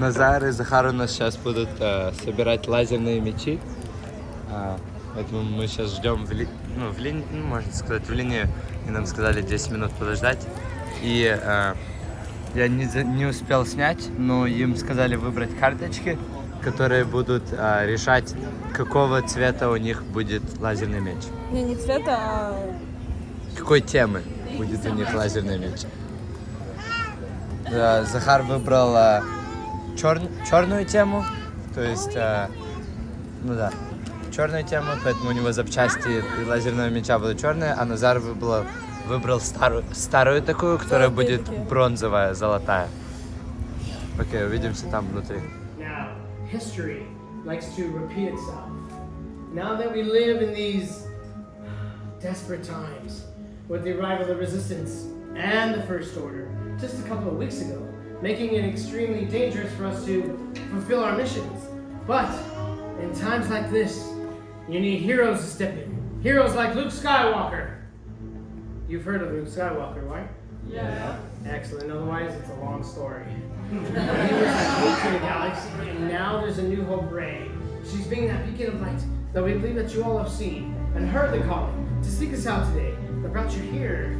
Назар и Захар у нас сейчас будут собирать лазерные мечи. Поэтому мы сейчас ждем можно сказать, в линию. И нам сказали 10 минут подождать. И я не успел снять, но им сказали выбрать карточки, которые будут решать, какого цвета у них будет лазерный меч. Не цвета, а... Какой темы будет у них лазерный меч. Захар выбрал черную тему, то есть, черную тему, поэтому у него запчасти лазерного меча будут черные, а Назар выбрал старую такую, которая будет бронзовая, золотая. Окей, увидимся там внутри. Now, history likes to repeat itself. Now that we live in these desperate times, with the arrival of the Resistance and the First Order, just a couple of weeks ago, making it extremely dangerous for us to fulfill our missions. But in times like this, you need heroes to step in. Heroes like Luke Skywalker. You've heard of Luke Skywalker, right? Yeah. Excellent. Otherwise, it's a long story. He was that hope to the galaxy, and now there's a new hope, Rey. She's being that beacon of light that we believe that you all have seen and heard the calling to seek us out today. That brought you here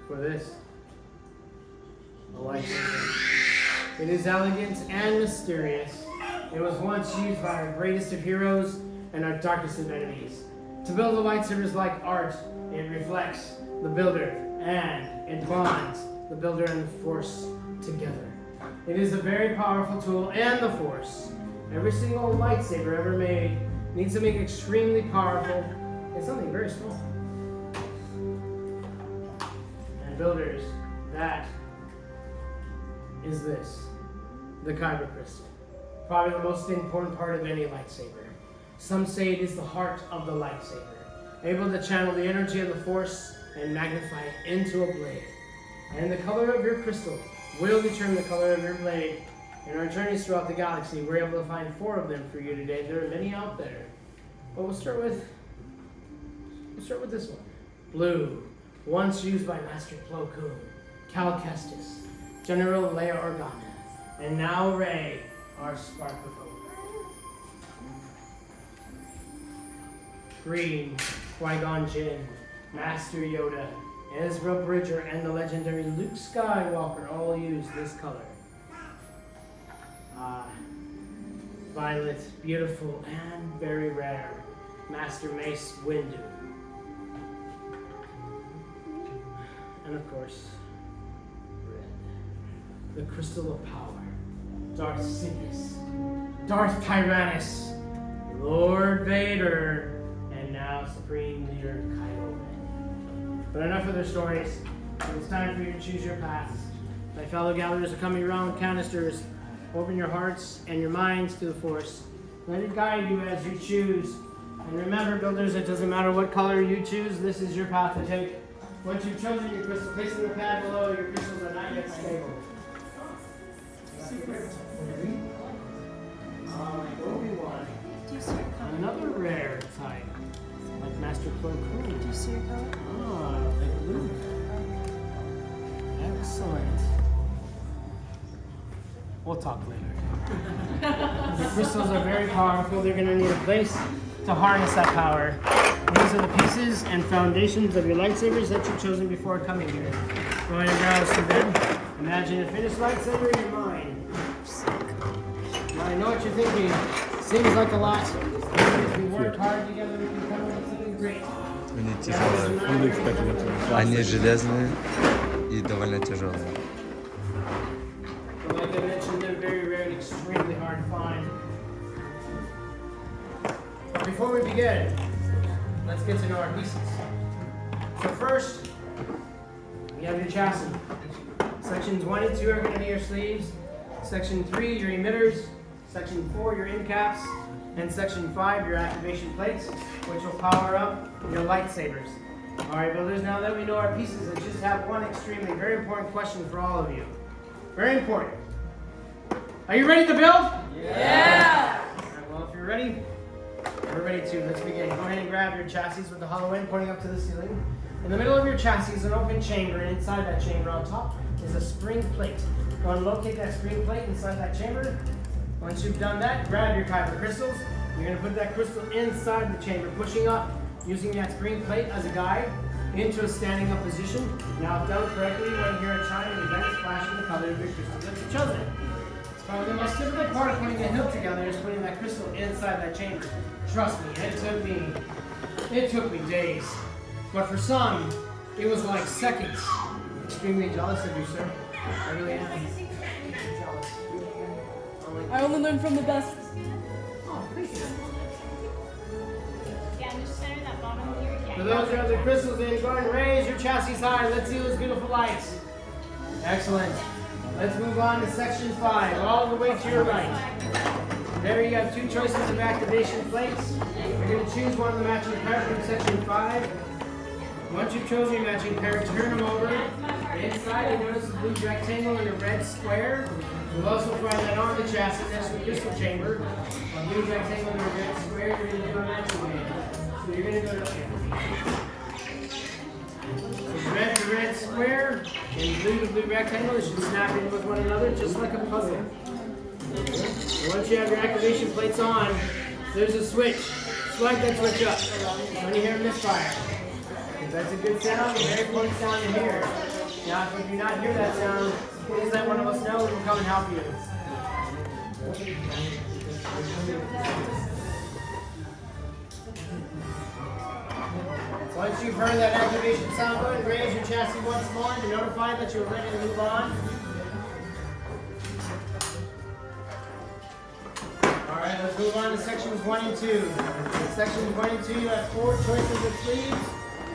for this. A lightsaber. It is elegant and mysterious. It was once used by our greatest of heroes and our darkest of enemies. To build a lightsaber is like art. It reflects the builder and it bonds the builder and the Force together. It is a very powerful tool and the Force. Every single lightsaber ever made needs something extremely powerful and something very small. And builders, that is this, the Kyber crystal. Probably the most important part of any lightsaber. Some say it is the heart of the lightsaber, able to channel the energy of the Force and magnify it into a blade. And the color of your crystal will determine the color of your blade. In our journeys throughout the galaxy, we're able to find 4 of them for you today. There are many out there. But we'll start with this one. Blue, once used by Master Plo Koon, Cal Kestis, General Leia Organa, and now Rey, our spark of hope. Green, Qui-Gon Jinn, Master Yoda, Ezra Bridger, and the legendary Luke Skywalker all use this color. Violet, beautiful, and very rare, Master Mace Windu. And of course, red, the Crystal of Power, Darth Sidious, Darth Tyrannus, Lord Vader, and now Supreme Leader Kylo Ren. But enough of their stories. It's time for you to choose your path. My fellow gatherers are coming around canisters. Open your hearts and your minds to the Force. Let it guide you as you choose. And remember, builders, it doesn't matter what color you choose, this is your path to take. Once you've chosen your crystal, place in the pad below. Your crystals are not yet stable. Obi-Wan. Another rare type, like Master Plo Koon. Do you see your color? Like blue. Excellent. We'll talk later. The crystals are very powerful. They're going to need a place to harness that power. These are the pieces and foundations of your lightsabers that you've chosen before coming here. Go ahead and grab some then. Imagine a finished lightsaber in your mind. Now I know what you're thinking. Seems like a lot. If we work hard together, we can come up with something great. Они тяжелые. Они железные и довольно тяжелые. But like I mentioned, they're very rare and extremely hard to find. But before we begin, let's get to know our pieces. So first, we have your chassis. Sections 1 and 2 are going to be your sleeves. Section 3, your emitters. Section 4, your end caps. And Section 5, your activation plates, which will power up your lightsabers. Alright, builders, now that we know our pieces, I just have one extremely very important question for all of you. Very important. Are you ready to build? Yeah! Alright, well, if you're ready, we're ready to. Let's begin. Go ahead and grab your chassis with the hollow end pointing up to the ceiling. In the middle of your chassis is an open chamber, and inside that chamber on top is a spring plate. Go and locate that spring plate inside that chamber. Once you've done that, grab your Kyber crystals. You're going to put that crystal inside the chamber, pushing up, using that spring plate as a guide into a standing up position. Now, if done correctly, when you hear a chime, the event is flashing the color of your crystal that you chosen. It's probably the most difficult part of putting a hilt together is putting that crystal inside that chamber. Trust me, it took me days. But for some, it was like seconds. Extremely jealous of you, sir. I really am. Jealous. I only learn from the best. Oh, thank you. Yeah, and just center that bottom here. Yeah. For those who have the crystals in, go and raise your chassis high. Let's see those beautiful lights. Excellent. Let's move on to section 5, all the way to your right. There you have 2 choices of activation plates. You're going to choose one of the matching pairs from section 5. Once you've chosen your matching pair, turn them over. Inside, you notice a blue rectangle and a red square. You'll also find that on the chassis next to the crystal chamber. A blue rectangle and a red square, you're going to do a matching game. So you're going to go to red to red square and blue to blue rectangle. They should snap in with one another just like a puzzle. Once you have your activation plates on, there's a switch. Slide that switch up. When you hear a misfire. If that's a good sound, a very important sound to hear. Now, if you do not hear that sound, please let one of us know and we'll come and help you. Once you've heard that activation sound, go ahead and raise your chassis once more to notify that you're ready to move on. Alright, let's move on to sections 1 and 2. In sections 1 and 2, you have 4 choices of sleeves.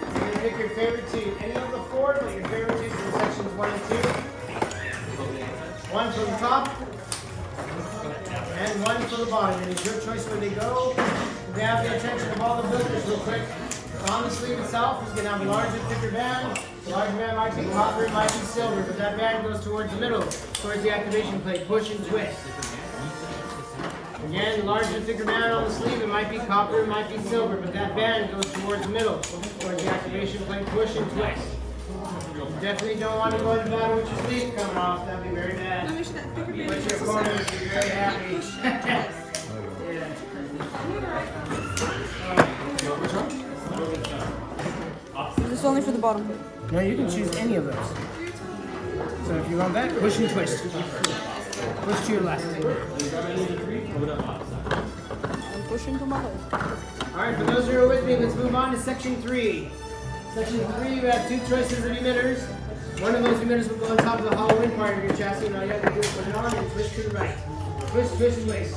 You're going to pick your favorite 2. Any of the 4, but your favorite 2 from sections 1 and 2. One from the top, and one from the bottom. It is your choice where they go. Grab the attention of all the builders real quick. On the sleeve itself is going to have a larger, thicker band. The larger band might be copper, it might be silver, but that band goes towards the middle, towards the activation plate. Push and twist. Again, larger, thicker band on the sleeve. It might be copper, it might be silver, but that band goes towards the middle, towards the activation plate. Push and twist. You definitely don't want to go into battle with your sleeve coming off. That'd be very bad. But your opponent would be very happy. This is only for the bottom. No, you can choose any of those. So if you want that, push and twist. Push to your left. I'm pushing to my left. Alright, for those who are with me, let's move on to section 3. Section 3, you have 2 choices of emitters. One of those emitters will go on top of the hollow end part of your chassis, and all you have to do is put it on and twist to the right. Twist, twist, twist.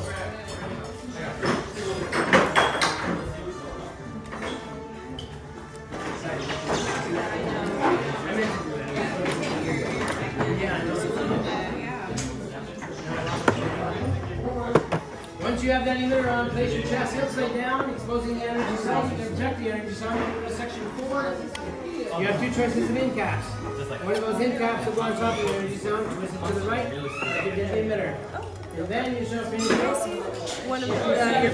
Once you have that emitter on, place your chassis upside down, exposing the energy cells. You can protect the energy cells. Go to section 4. You have 2 choices of end caps. One of those end caps will go on top of the energy cell, twist it to the right, like you did the emitter. And then you show up in your One of your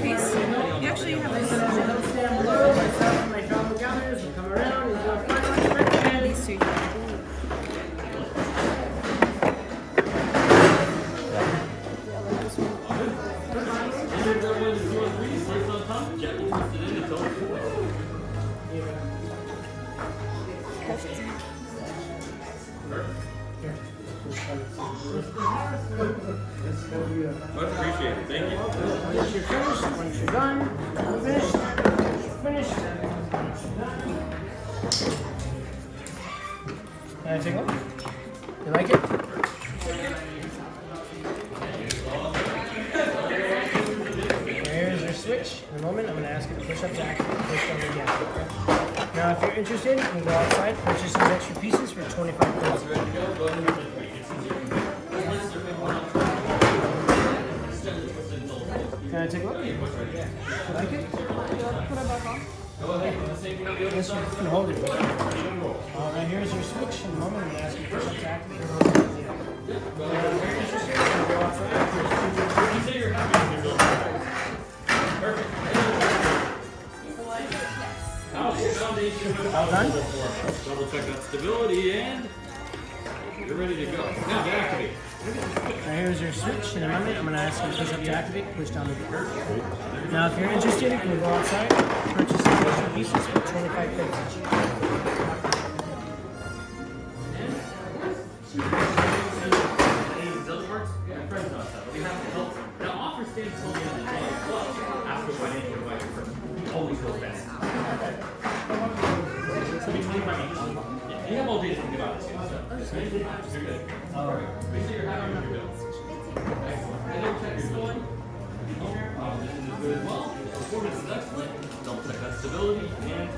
piece. You actually have place it on the hill stand below. Myself and my fellow gatherers will come around and do a final recommend. these 2. Much appreciated. Thank you. Once you're finished, once you're done, finished. Can I take one? You like it? Here's your switch. In a moment, I'm going to ask you to push up to activate push over again. Now, if you're interested, you can go outside, purchase some extra pieces for 25 cents. Can I take a look? You like it? Put it back on. Yes, you can hold it. Alright, here's your switch. In a moment, I'm going to ask you to push up to activate. Very interesting. Go outside. You say you're happy with your building. Perfect. House foundation. All done? Double check that stability and You're ready to go. Now to activate. Now here's your switch. In a moment, I'm going to ask you to push up to activate, push down to get. Now, if you're interested, you can go outside, purchase some extra pieces for 25 credits each. Now offer stays till the end of the day. Ask for financial advice first. Always goes best. So be 25 each. Yeah, you have all day to think about it too. So you're good. Make sure you're happy with your bills. Excellent. And double check your billing. This is good as well. Performance is excellent. Double check that stability and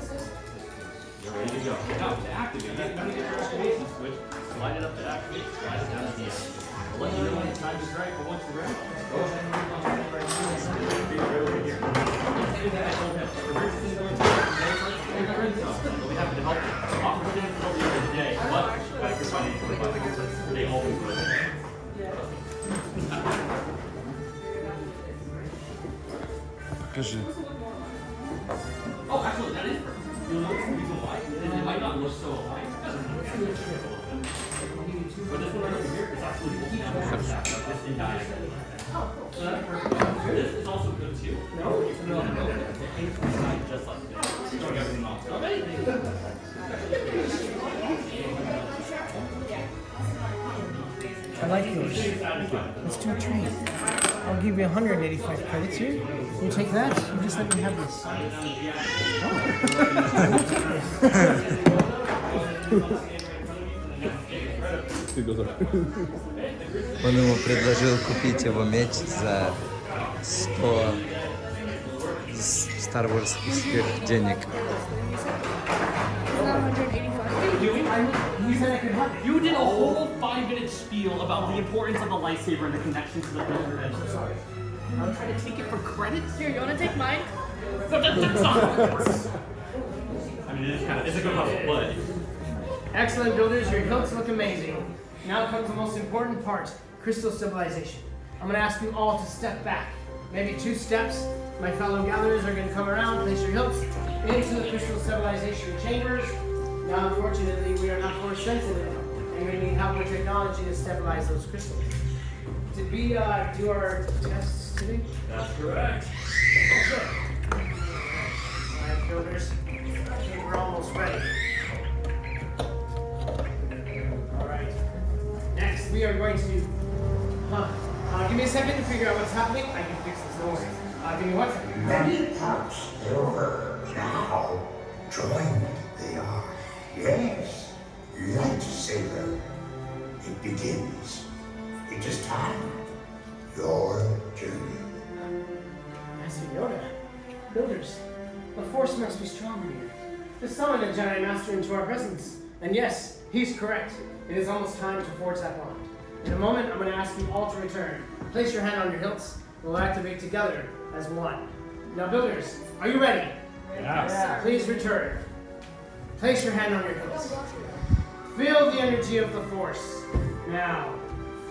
you're ready to go. Now to activate, you need to get your activation switch. Slide it up to activate. Slide it down to the end. I'll let you know when the time is right, but once you're ready, go ahead and move on to the right here. Right over here. We're happy to help you. Offer things until the end of the day, but back your financial advice. They always will. Покажи. Oh, actually, that is perfect. You'll notice the reason why. It might not look so aligned. But this one right over here is actually looking at this in diagonal. So that's perfect. This is also good too. No, it's not. Just like this. Showing everything off. Okay. I like yours. Let's do a trade. I'll give you 185 credits here. You take that, you just let me have this. Он ему предложил купить его меч за 100 старворских денег. You did a whole 5-minute spiel about the importance of the lightsaber and the connection to the builder. I'm so sorry. I'm trying to take it for credit. Here, you want to take mine? No, that's not how it works. I mean, it's a good level, but Excellent builders, your hilts look amazing. Now comes the most important part, crystal stabilization. I'm gonna ask you all to step back. Maybe 2 steps. My fellow gatherers are gonna come around, place your hilts into the crystal stabilization chambers. Now, unfortunately, we are not force sensitive, and we need help with technology to stabilize those crystals. Did we do our tests today? that's correct. Okay. Alright, builders. I think we're almost ready. Alright. Next, we are going to. Give me a second to figure out what's happening. I can fix this, no worries. Give me 1 second. Many parts over now. Joined they are. Yes, lightsaber. It begins. It is time. Your journey. Master Yoda. Builders. The Force must be stronger here. To summon a Jedi Master into our presence. And yes, he's correct. It is almost time to forge that bond. In a moment, I'm going to ask you all to return. Place your hand on your hilts. We'll activate together as one. Now, builders, are you ready? Yes. Please return. Place your hand on your hilts. Feel the energy of the Force. Now,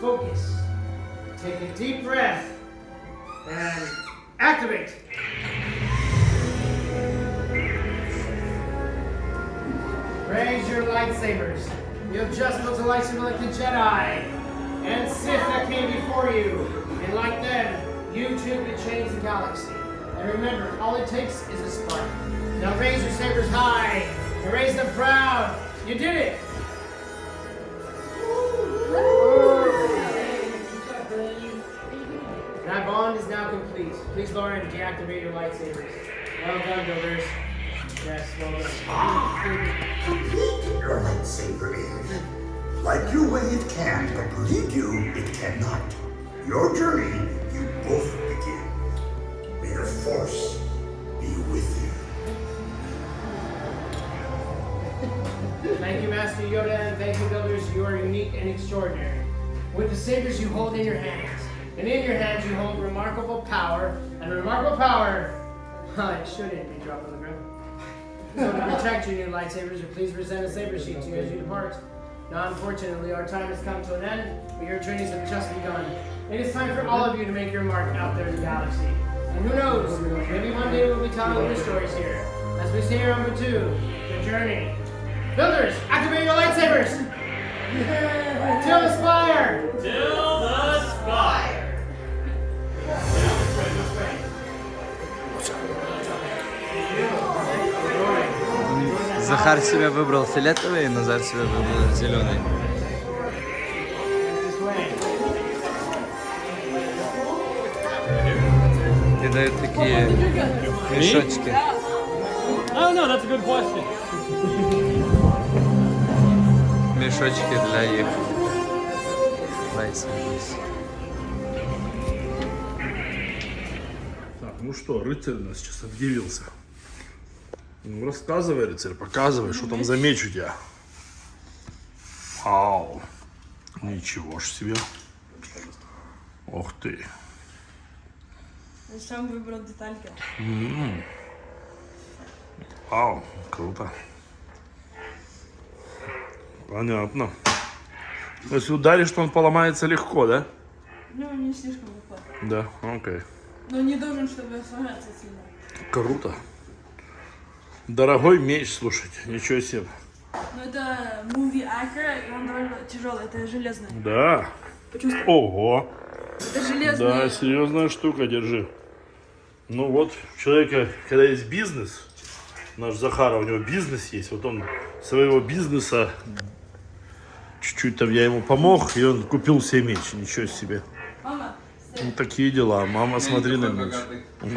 focus. Take a deep breath. And activate. Raise your lightsabers. You have just built a lightsaber like the Jedi and Sith that came before you. And like them, you too could change the galaxy. And remember, all it takes is a spark. Now raise your sabers high and raise them proud. You did it! That bond is now complete. Please, Lauren, deactivate your lightsabers. Well done, builders. Yes, well done. Complete your lightsaber is. Like you way it can, but believe you, it cannot. Your journey, you both begin. May the Force be with you. Thank you, Master Yoda, and thank you, builders. You are unique and extraordinary. With the sabers you hold in your hands, and in your hands you hold remarkable power, and remarkable power, it shouldn't be dropped on the ground. So to protect your new lightsabers, please present a saber sheet to you as you depart. Now, unfortunately, our time has come to an end, but your journeys have just begun. It is time for all of you to make your mark out there in the galaxy. And who knows, maybe one day we'll be telling your stories here. As we say here on 2, the journey. Builders, activate your lightsabers! Till the spire! Till the spire. Захар себе выбрал фиолетовый, Назар себе выбрал зеленый. This way. И дают такие мешочки. I don't know. That's a good question. Мешочки для их лайсенс. Так, ну что, рыцарь у нас сейчас объявился. Ну, рассказывай, рыцарь, показывай, что там за меч у тебя. Ау, ничего ж себе. Ох ты. Я сам выбрал детальки. Вау, круто. Понятно. Если ударишь, то он поломается легко, да? Ну, не слишком легко. Да, окей. Но не должен, чтобы сломаться сильно. Круто. Дорогой меч, слушайте, ничего себе. Но это movie accurate, и он довольно тяжелый, это железный. Да. Почувствуй. Ого. Это железный. Да, серьезная штука, держи. Ну вот, у человека, когда есть бизнес, наш Захар, у него бизнес есть, вот он своего бизнеса, чуть-чуть там я ему помог, и он купил себе меч, ничего себе. Мама, Ну, такие дела. Мама, смотри на меч.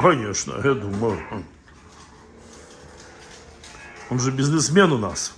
Конечно, я думаю. Он же бизнесмен у нас.